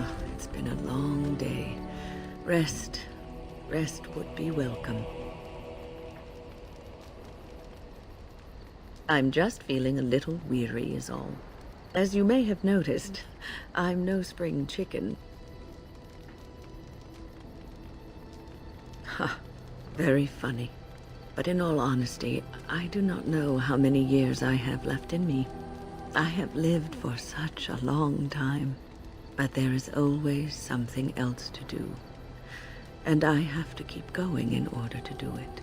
Oh, it's been a long day. Rest would be welcome. I'm just feeling a little weary is all. As you may have noticed, I'm no spring chicken. Ha, very funny. But in all honesty, I do not know how many years I have left in me. I have lived for such a long time, but there is always something else to do. And I have to keep going in order to do it.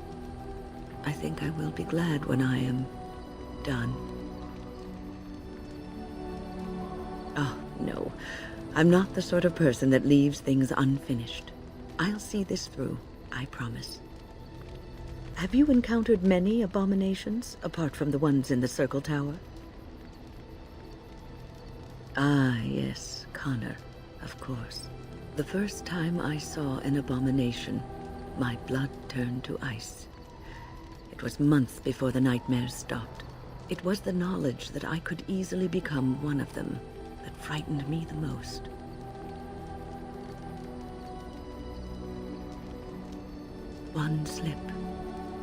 I think I will be glad when I am done. Oh, no. I'm not the sort of person that leaves things unfinished. I'll see this through, I promise. Have you encountered many abominations, apart from the ones in the Circle Tower? Ah, yes, Connor, of course. The first time I saw an abomination, my blood turned to ice. It was months before the nightmares stopped. It was the knowledge that I could easily become one of them that frightened me the most. One slip.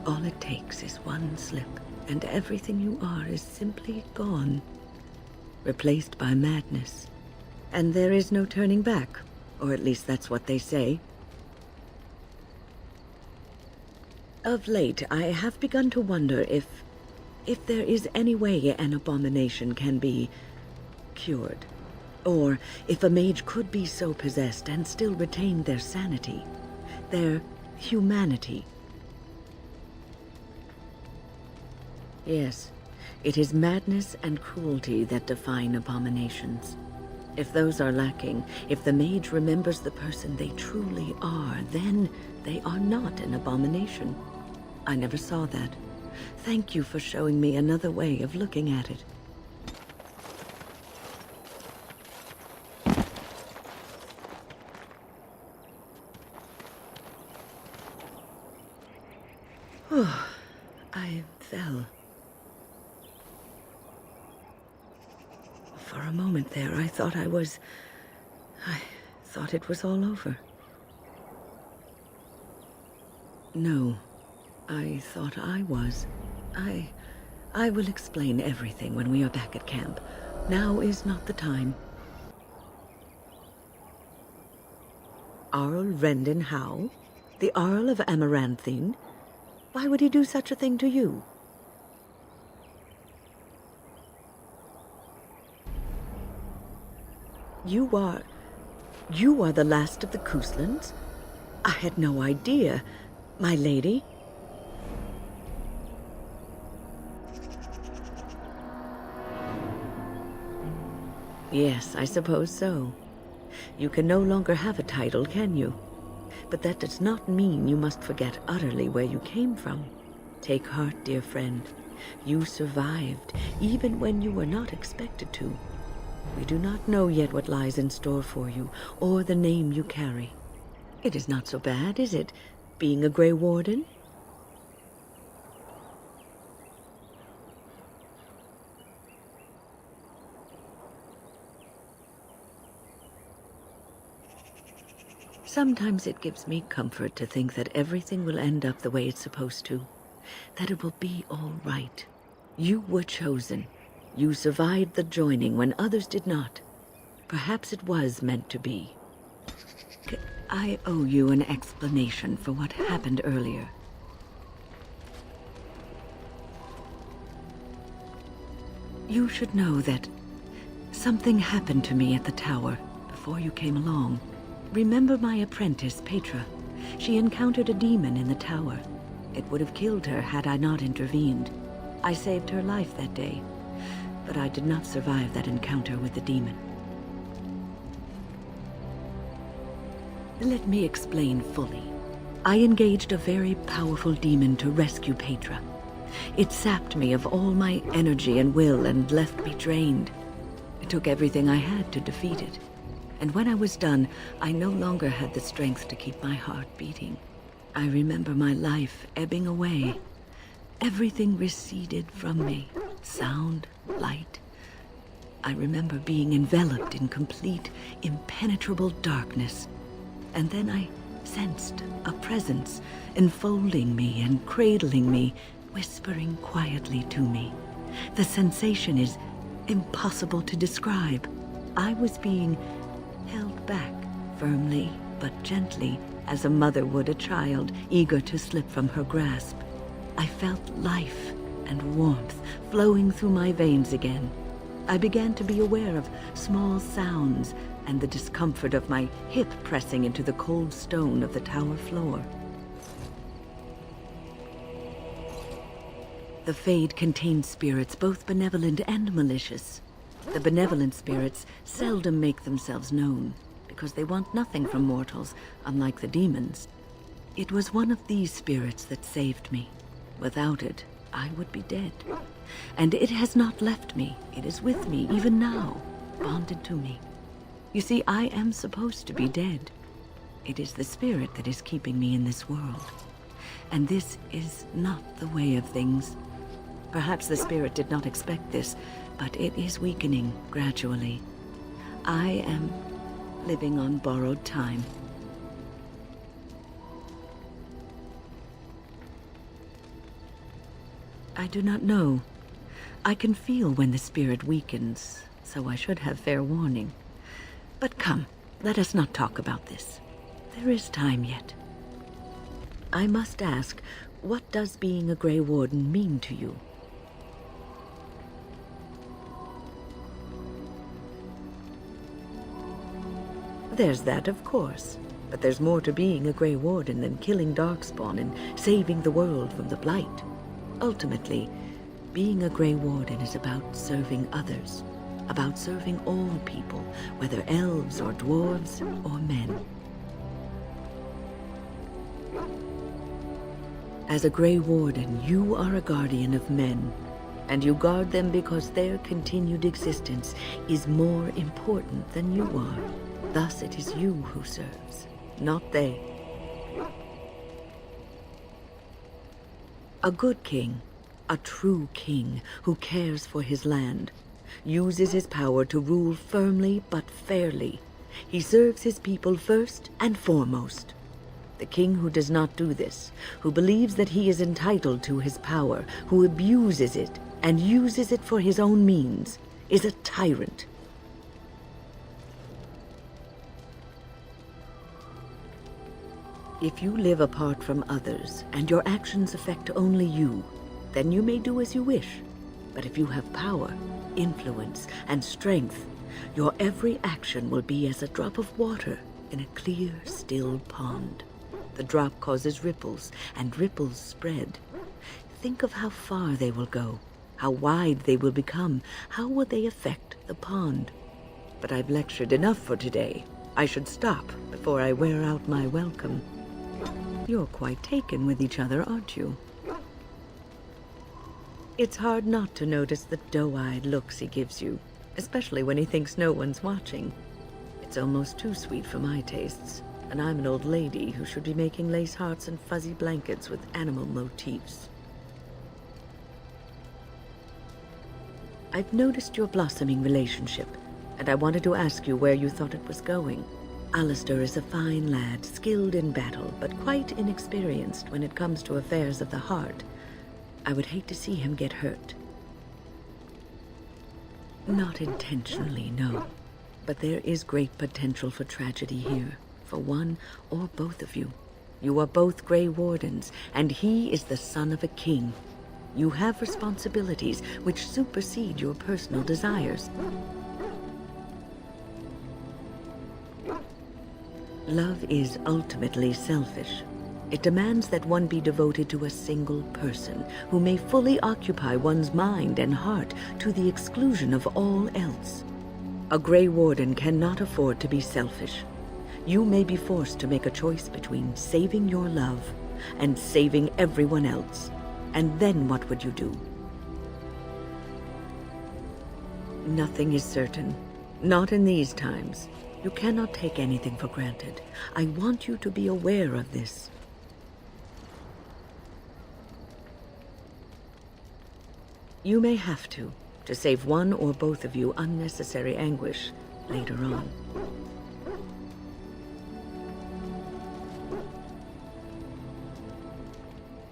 All it takes is one slip, and everything you are is simply gone, replaced by madness. And there is no turning back, or at least that's what they say. Of late, I have begun to wonder if there is any way an abomination can be cured, or if a mage could be so possessed and still retain their sanity, their humanity. Yes, it is madness and cruelty that define abominations. If those are lacking, if the mage remembers the person they truly are, then they are not an abomination. I never saw that. Thank you for showing me another way of looking at it. Oh, I fell. For a moment there, I thought it was all over. No, I thought I was. I will explain everything when we are back at camp. Now is not the time. Arl Rendon Howe? The Arl of Amaranthine? Why would he do such a thing to you? You are the last of the Couslands? I had no idea. My lady? Yes, I suppose so. You can no longer have a title, can you? But that does not mean you must forget utterly where you came from. Take heart, dear friend. You survived, even when you were not expected to. We do not know yet what lies in store for you, or the name you carry. It is not so bad, is it, being a Grey Warden? Sometimes it gives me comfort to think that everything will end up the way it's supposed to. That it will be all right. You were chosen. You survived the joining when others did not. Perhaps it was meant to be. I owe you an explanation for what happened earlier. You should know that something happened to me at the tower before you came along. Remember my apprentice, Petra? She encountered a demon in the tower. It would have killed her had I not intervened. I saved her life that day, but I did not survive that encounter with the demon. Let me explain fully. I engaged a very powerful demon to rescue Petra. It sapped me of all my energy and will and left me drained. It took everything I had to defeat it. And when I was done, I no longer had the strength to keep my heart beating. I remember my life ebbing away. Everything receded from me. Sound, light. I remember being enveloped in complete, impenetrable darkness. And then I sensed a presence enfolding me and cradling me, whispering quietly to me. The sensation is impossible to describe. I was being held back firmly but gently, as a mother would a child eager to slip from her grasp. I felt life and warmth flowing through my veins again. I began to be aware of small sounds and the discomfort of my hip pressing into the cold stone of the tower floor. The Fade contains spirits both benevolent and malicious. The benevolent spirits seldom make themselves known, because they want nothing from mortals, unlike the demons. It was one of these spirits that saved me. Without it, I would be dead. And it has not left me. It is with me, even now, bonded to me. You see, I am supposed to be dead. It is the spirit that is keeping me in this world. And this is not the way of things. Perhaps the spirit did not expect this, but it is weakening gradually. I am living on borrowed time. I do not know. I can feel when the spirit weakens, so I should have fair warning. But come, let us not talk about this. There is time yet. I must ask, what does being a Grey Warden mean to you? There's that, of course. But there's more to being a Grey Warden than killing Darkspawn and saving the world from the Blight. Ultimately, being a Grey Warden is about serving others, about serving all people, whether elves or dwarves or men. As a Grey Warden, you are a guardian of men, and you guard them because their continued existence is more important than you are. Thus it is you who serves, not they. A good king, a true king who cares for his land, uses his power to rule firmly but fairly. He serves his people first and foremost. The king who does not do this, who believes that he is entitled to his power, who abuses it and uses it for his own means, is a tyrant. If you live apart from others, and your actions affect only you, then you may do as you wish. But if you have power, influence, and strength, your every action will be as a drop of water in a clear, still pond. The drop causes ripples, and ripples spread. Think of how far they will go, how wide they will become, how will they affect the pond. But I've lectured enough for today. I should stop before I wear out my welcome. You're quite taken with each other, aren't you? It's hard not to notice the doe-eyed looks he gives you, especially when he thinks no one's watching. It's almost too sweet for my tastes, and I'm an old lady who should be making lace hearts and fuzzy blankets with animal motifs. I've noticed your blossoming relationship, and I wanted to ask you where you thought it was going. Alistair is a fine lad, skilled in battle, but quite inexperienced when it comes to affairs of the heart. I would hate to see him get hurt. Not intentionally, no. But there is great potential for tragedy here, for one or both of you. You are both Grey Wardens, and he is the son of a king. You have responsibilities which supersede your personal desires. Love is ultimately selfish. It demands that one be devoted to a single person who may fully occupy one's mind and heart to the exclusion of all else. A Grey Warden cannot afford to be selfish. You may be forced to make a choice between saving your love and saving everyone else. And then what would you do? Nothing is certain. Not in these times. You cannot take anything for granted. I want you to be aware of this. You may have to. to save one or both of you unnecessary anguish later on.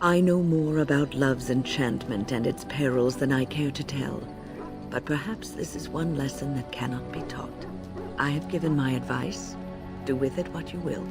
I know more about love's enchantment and its perils than I care to tell, but perhaps this is one lesson that cannot be taught. I have given my advice. Do with it what you will.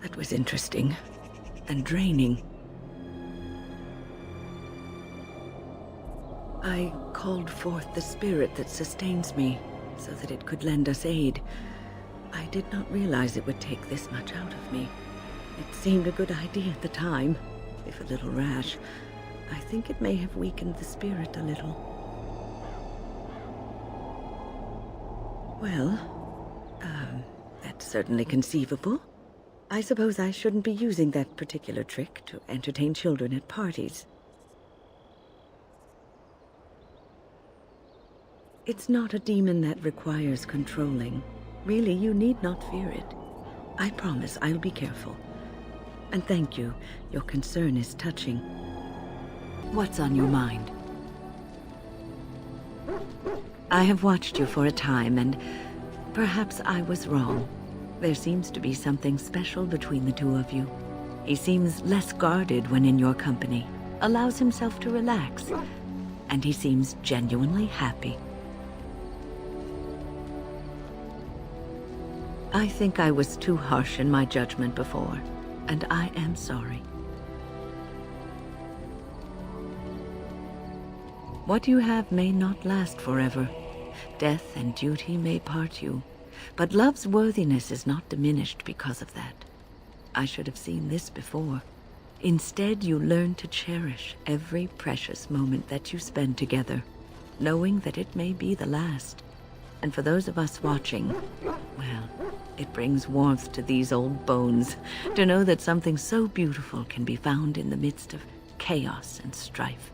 That was interesting and draining. I called forth the spirit that sustains me so that it could lend us aid. I did not realize it would take this much out of me. It seemed a good idea at the time, if a little rash. I think it may have weakened the spirit a little. Well, that's certainly conceivable. I suppose I shouldn't be using that particular trick to entertain children at parties. It's not a demon that requires controlling. Really, you need not fear it. I promise I'll be careful. And thank you. Your concern is touching. What's on your mind? I have watched you for a time, and perhaps I was wrong. There seems to be something special between the two of you. He seems less guarded when in your company, allows himself to relax, and he seems genuinely happy. I think I was too harsh in my judgment before, and I am sorry. What you have may not last forever. Death and duty may part you. But love's worthiness is not diminished because of that. I should have seen this before. Instead, you learn to cherish every precious moment that you spend together, knowing that it may be the last. And for those of us watching, well, it brings warmth to these old bones to know that something so beautiful can be found in the midst of chaos and strife.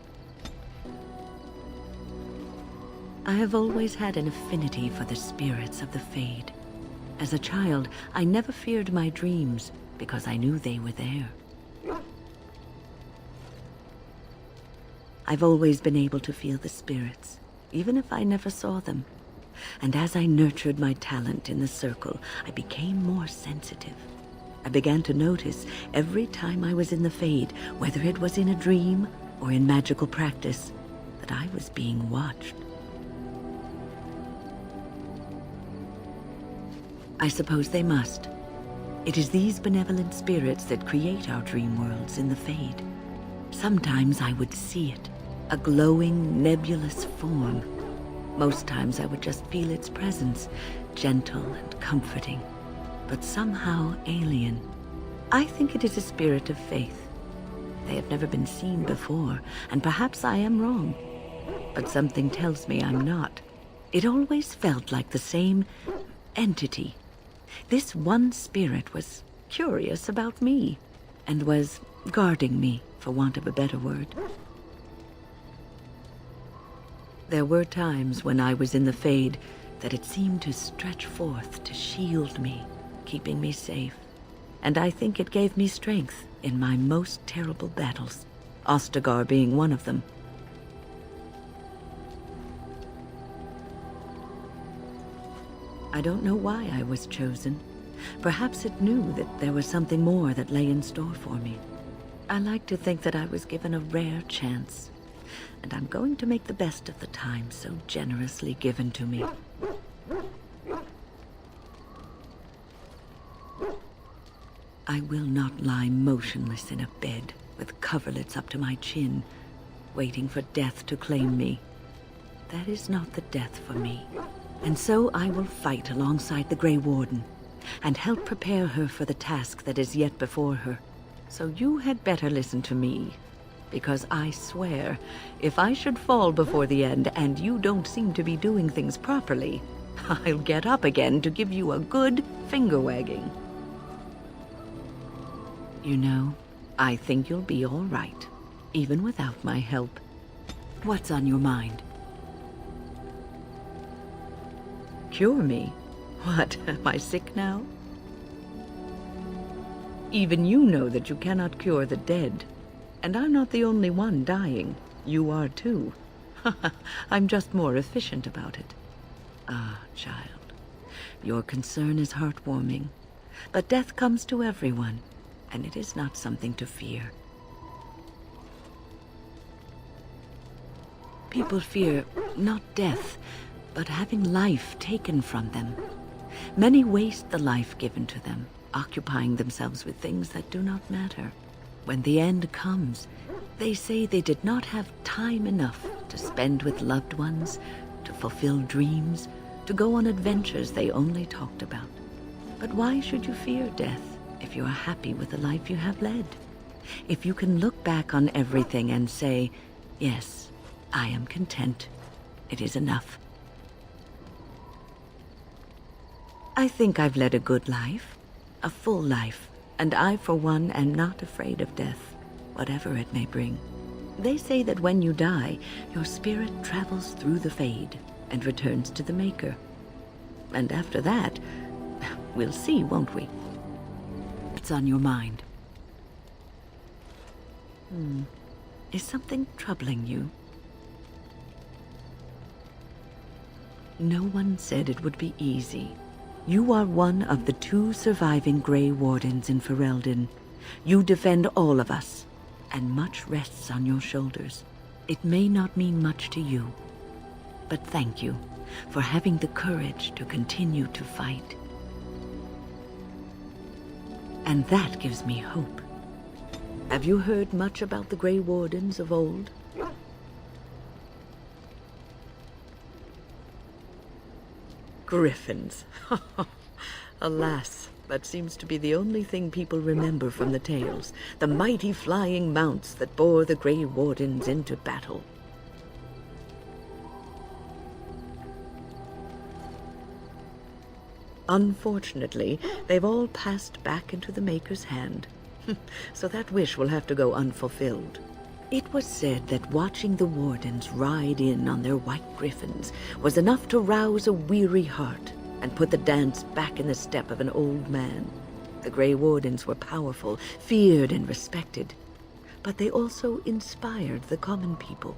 I have always had an affinity for the spirits of the Fade. As a child, I never feared my dreams because I knew they were there. I've always been able to feel the spirits, even if I never saw them. And as I nurtured my talent in the circle, I became more sensitive. I began to notice every time I was in the Fade, whether it was in a dream or in magical practice, that I was being watched. I suppose they must. It is these benevolent spirits that create our dream worlds in the Fade. Sometimes I would see it, a glowing, nebulous form. Most times I would just feel its presence, gentle and comforting, but somehow alien. I think it is a spirit of faith. They have never been seen before, and perhaps I am wrong. But something tells me I'm not. It always felt like the same entity. This one spirit was curious about me, and was guarding me, for want of a better word. There were times when I was in the Fade that it seemed to stretch forth to shield me, keeping me safe. And I think it gave me strength in my most terrible battles, Ostagar being one of them. I don't know why I was chosen. Perhaps it knew that there was something more that lay in store for me. I like to think that I was given a rare chance, and I'm going to make the best of the time so generously given to me. I will not lie motionless in a bed with coverlets up to my chin, waiting for death to claim me. That is not the death for me. And so I will fight alongside the Grey Warden, and help prepare her for the task that is yet before her. So you had better listen to me, because I swear, if I should fall before the end and you don't seem to be doing things properly, I'll get up again to give you a good finger-wagging. You know, I think you'll be all right, even without my help. What's on your mind? Cure me? What, am I sick now? Even you know that you cannot cure the dead. And I'm not the only one dying. You are too. I'm just more efficient about it. Ah, child, your concern is heartwarming. But death comes to everyone, and it is not something to fear. People fear not death, but having life taken from them. Many waste the life given to them, occupying themselves with things that do not matter. When the end comes, they say they did not have time enough to spend with loved ones, to fulfill dreams, to go on adventures they only talked about. But why should you fear death if you are happy with the life you have led? If you can look back on everything and say, yes, I am content. It is enough. I think I've led a good life, a full life, and I, for one, am not afraid of death, whatever it may bring. They say that when you die, your spirit travels through the fade and returns to the Maker. And after that, we'll see, won't we? What's on your mind? Is something troubling you? No one said it would be easy. You are one of the 2 surviving Grey Wardens in Ferelden. You defend all of us, and much rests on your shoulders. It may not mean much to you, but thank you for having the courage to continue to fight. And that gives me hope. Have you heard much about the Grey Wardens of old? Griffins. Alas, that seems to be the only thing people remember from the tales. The mighty flying mounts that bore the Grey Wardens into battle. Unfortunately, they've all passed back into the Maker's hand. So that wish will have to go unfulfilled. It was said that watching the Wardens ride in on their white griffins was enough to rouse a weary heart and put the dance back in the step of an old man. The Grey Wardens were powerful, feared and respected, but they also inspired the common people.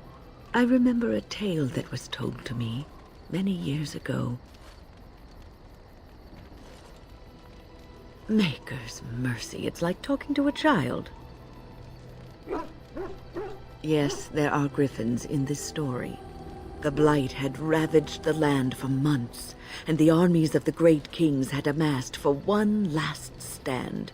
I remember a tale that was told to me many years ago. Maker's mercy, it's like talking to a child. Yes, there are griffins in this story. The blight had ravaged the land for months, and the armies of the great kings had amassed for one last stand.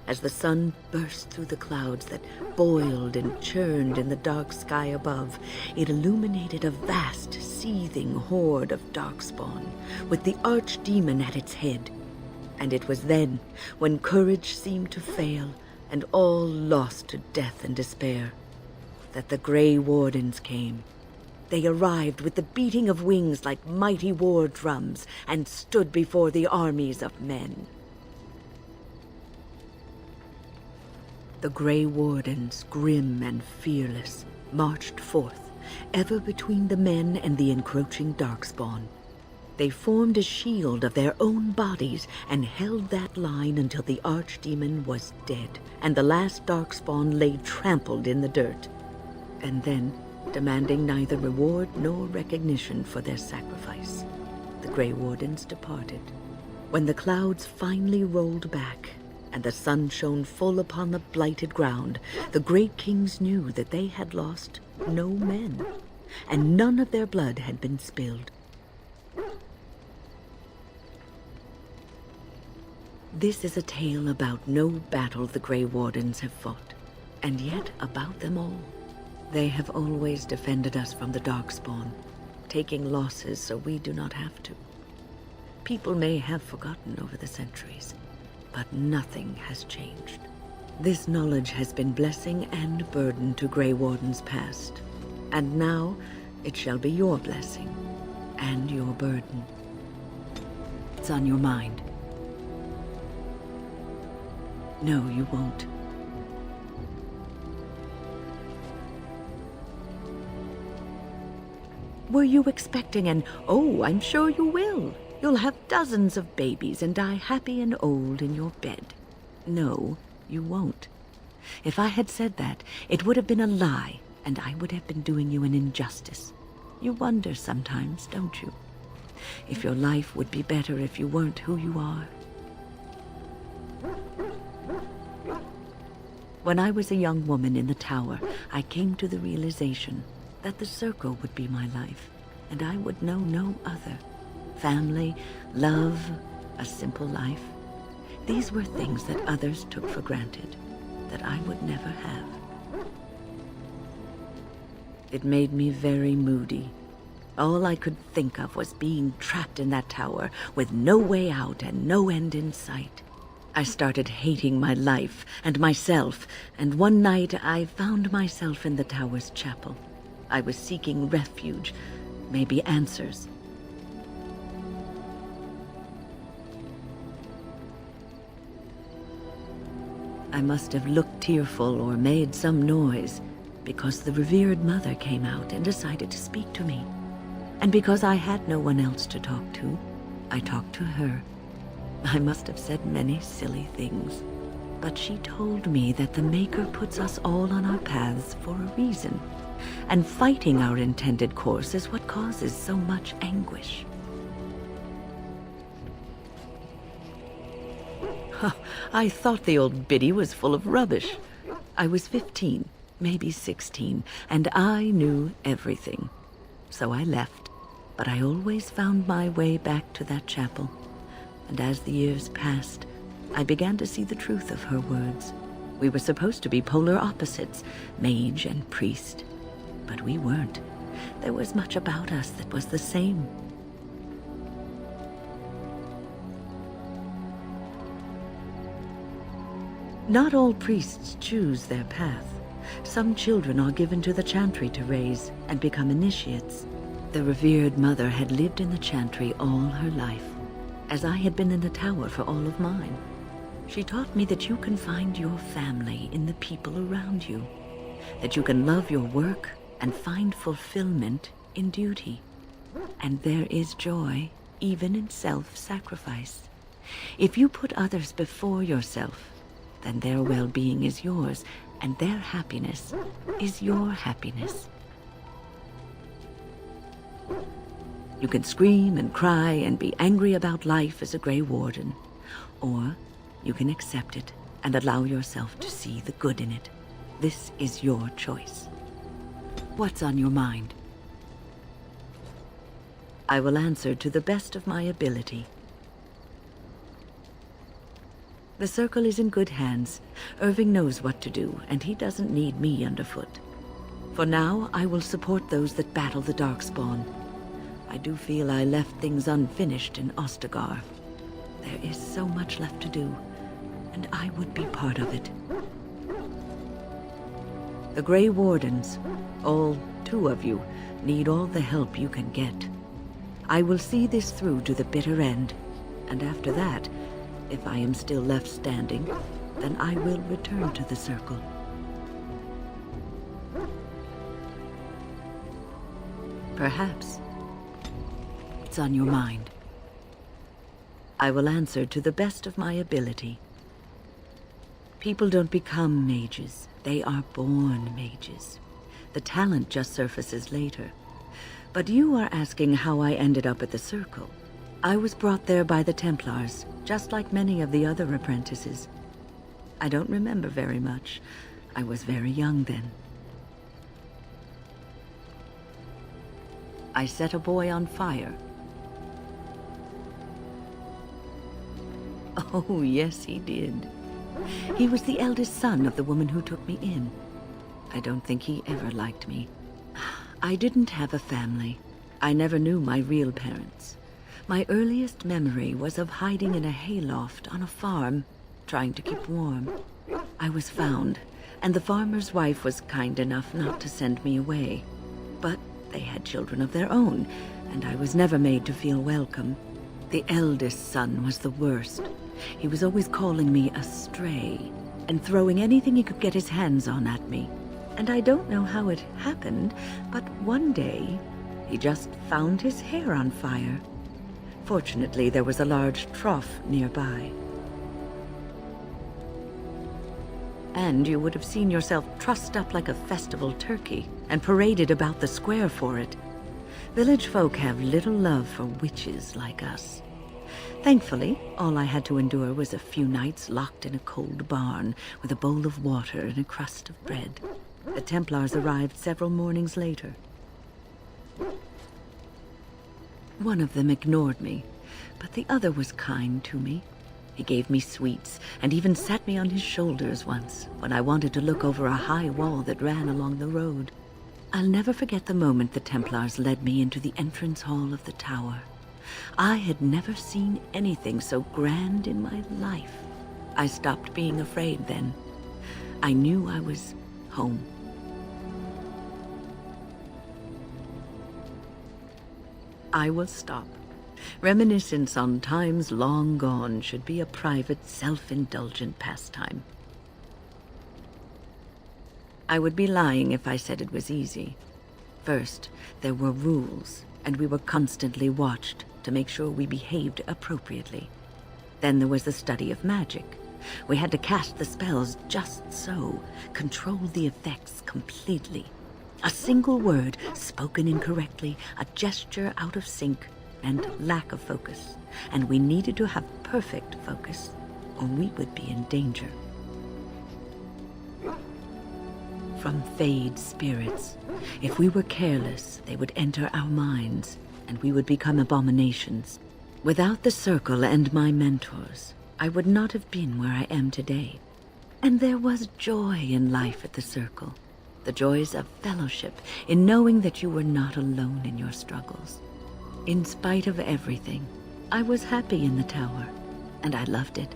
As the sun burst through the clouds that boiled and churned in the dark sky above, it illuminated a vast, seething horde of darkspawn, with the archdemon at its head. And it was then, when courage seemed to fail, and all lost to death and despair, that the Grey Wardens came. They arrived with the beating of wings like mighty war drums and stood before the armies of men. The Grey Wardens, grim and fearless, marched forth, ever between the men and the encroaching darkspawn. They formed a shield of their own bodies and held that line until the archdemon was dead and the last darkspawn lay trampled in the dirt. And then, demanding neither reward nor recognition for their sacrifice, the Grey Wardens departed. When the clouds finally rolled back and the sun shone full upon the blighted ground, the great kings knew that they had lost no men, and none of their blood had been spilled. This is a tale about no battle the Grey Wardens have fought, and yet about them all. They have always defended us from the darkspawn, taking losses so we do not have to. People may have forgotten over the centuries, but nothing has changed. This knowledge has been blessing and burden to Grey Wardens past, and now it shall be your blessing and your burden. It's on your mind. No, you won't. Were you expecting an, "Oh, I'm sure you will. You'll have dozens of babies and die happy and old in your bed"? No, you won't. If I had said that, it would have been a lie, and I would have been doing you an injustice. You wonder sometimes, don't you? If your life would be better if you weren't who you are. When I was a young woman in the tower, I came to the realization that the circle would be my life, and I would know no other. Family, love, a simple life. These were things that others took for granted, that I would never have. It made me very moody. All I could think of was being trapped in that tower with no way out and no end in sight. I started hating my life and myself, and one night I found myself in the tower's chapel. I was seeking refuge, maybe answers. I must have looked tearful or made some noise, because the revered mother came out and decided to speak to me. And because I had no one else to talk to, I talked to her. I must have said many silly things, but she told me that the Maker puts us all on our paths for a reason, and fighting our intended course is what causes so much anguish. I thought the old biddy was full of rubbish. I was 15, maybe 16, and I knew everything. So I left, but I always found my way back to that chapel. And as the years passed, I began to see the truth of her words. We were supposed to be polar opposites, mage and priest. But we weren't. There was much about us that was the same. Not all priests choose their path. Some children are given to the chantry to raise and become initiates. The revered mother had lived in the chantry all her life, as I had been in the tower for all of mine. She taught me that you can find your family in the people around you, that you can love your work and find fulfillment in duty. And there is joy even in self-sacrifice. If you put others before yourself, then their well-being is yours, and their happiness is your happiness. You can scream and cry and be angry about life as a Grey Warden, or you can accept it and allow yourself to see the good in it. This is your choice. What's on your mind? I will answer to the best of my ability. The circle is in good hands. Irving knows what to do, and he doesn't need me underfoot. For now, I will support those that battle the Darkspawn. I do feel I left things unfinished in Ostagar. There is so much left to do, and I would be part of it. The Grey Wardens, all 2 of you, need all the help you can get. I will see this through to the bitter end, and after that, if I am still left standing, then I will return to the circle. Perhaps. It's on your mind. I will answer to the best of my ability. People don't become mages. They are born mages. The talent just surfaces later. But you are asking how I ended up at the circle. I was brought there by the Templars, just like many of the other apprentices. I don't remember very much. I was very young then. I set a boy on fire. Oh, yes, he did. He was the eldest son of the woman who took me in. I don't think he ever liked me. I didn't have a family. I never knew my real parents. My earliest memory was of hiding in a hayloft on a farm, trying to keep warm. I was found, and the farmer's wife was kind enough not to send me away. But they had children of their own, and I was never made to feel welcome. The eldest son was the worst. He was always calling me a stray, and throwing anything he could get his hands on at me. And I don't know how it happened, but one day, he just found his hair on fire. Fortunately, there was a large trough nearby. And you would have seen yourself trussed up like a festival turkey and paraded about the square for it. Village folk have little love for witches like us. Thankfully, all I had to endure was a few nights locked in a cold barn with a bowl of water and a crust of bread. The Templars arrived several mornings later. One of them ignored me, but the other was kind to me. He gave me sweets and even sat me on his shoulders once when I wanted to look over a high wall that ran along the road. I'll never forget the moment the Templars led me into the entrance hall of the tower. I had never seen anything so grand in my life. I stopped being afraid then. I knew I was home. I will stop. Reminiscence on times long gone should be a private, self-indulgent pastime. I would be lying if I said it was easy. First, there were rules, and we were constantly watched to make sure we behaved appropriately. Then there was the study of magic. We had to cast the spells just so, control the effects completely. A single word spoken incorrectly, a gesture out of sync, and lack of focus. And we needed to have perfect focus, or we would be in danger. From Fade spirits. If we were careless, they would enter our minds, and we would become abominations. Without the circle and my mentors, I would not have been where I am today. And there was joy in life at the circle. The joys of fellowship, in knowing that you were not alone in your struggles. In spite of everything, I was happy in the tower, and I loved it.